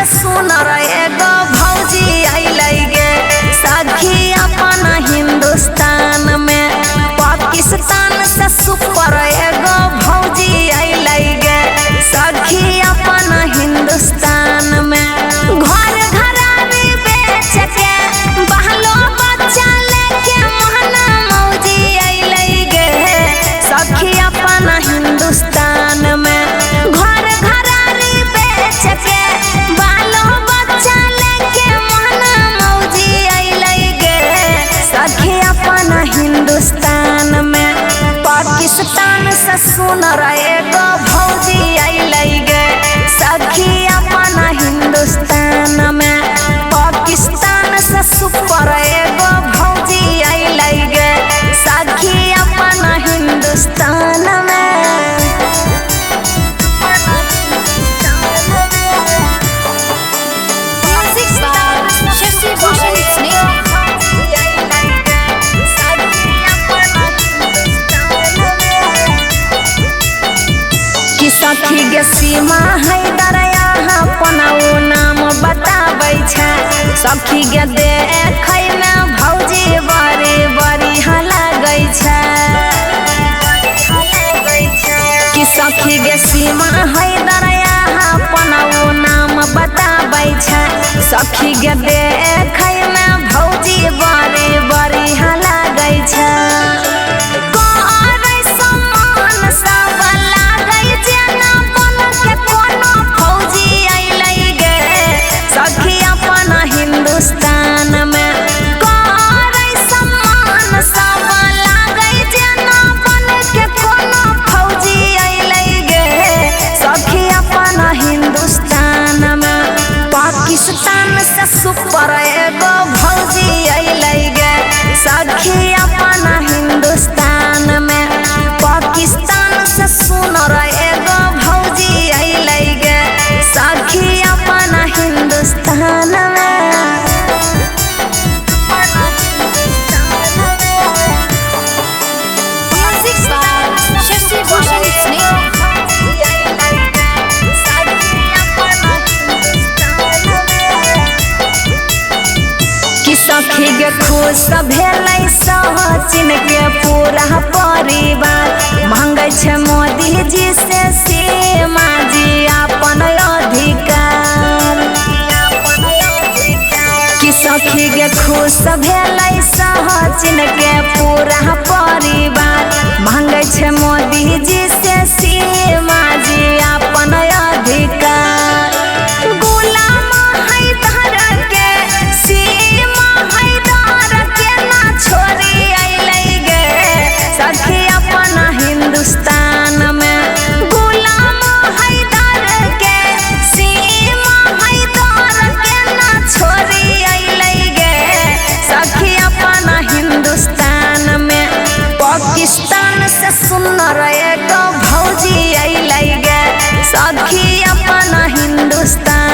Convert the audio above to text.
सुनर एगो भौजी अइलै गे सखी अपन हिंदुस्तान में। पाकिस्तान से सुपर एगो भौजी अइलै गे सखी अपन हिंदुस्तान में। घर घरारी बेच के बहलो बच्चा लेके महना मौजी अइलै गे सखी अपन हिंदुस्तान में। घर घरारी बेच के बालो बच्चा लेके महना मौजी अइलै गे सखी अपन हिंदुस्तान में। पाकिस्तान से सुनर एगो भौजी अइलै गे सखी अपन हिंदुस्तान में। पाकिस्तान से सुपर एगो भौजी अइलै गे सखी अपन हिंदुस्तान में। सखी गे सीमा हैदर यहाँ पनाऊ नाम बताबै छै सखी गे देखै में भौजी बड़ी बढ़िया लागै छै। कि सखी गे सीमा हैदर यहाँ पनाऊ नाम बताबै छै सखी गे देखै में भौजी बड़ी बढ़िया लागै छै। हिंदुस्तान में करे सम्मान सब लागै जेना बन के कोनो फौजी अइलै गे सखी अपन हिंदुस्तान में। पाकिस्तान से सुपर एगो भौजी अइलै गे सखी अपन हिंदुस्तान में। पाकिस्तान से सुनर एगो भौजी अइलै गे सखी अपन हिंदुस्तान में। सखी गे खुश भेलै सचिन के पूरा परिवार मांगै छै मोदी जी से सीमा जी अपन अधिकार। कि सखी गे खुश भेलै सचिन के पूरा परिवार मांगै छै मोदी जी से सीमा जी अपन अधिकार। गुलाम हैदर के सीमा हैदर के ना छोड़ी अइलै गे सखी अपन हिंदुस्तान में। गुलाम हैदर के सीमा हैदर के ना छोड़ी अइलै गे सखी अपन हिंदुस्तान में। पाकिस्तान से सुनर एगो भौजी अइलै गे सखी अपन हिंदुस्तान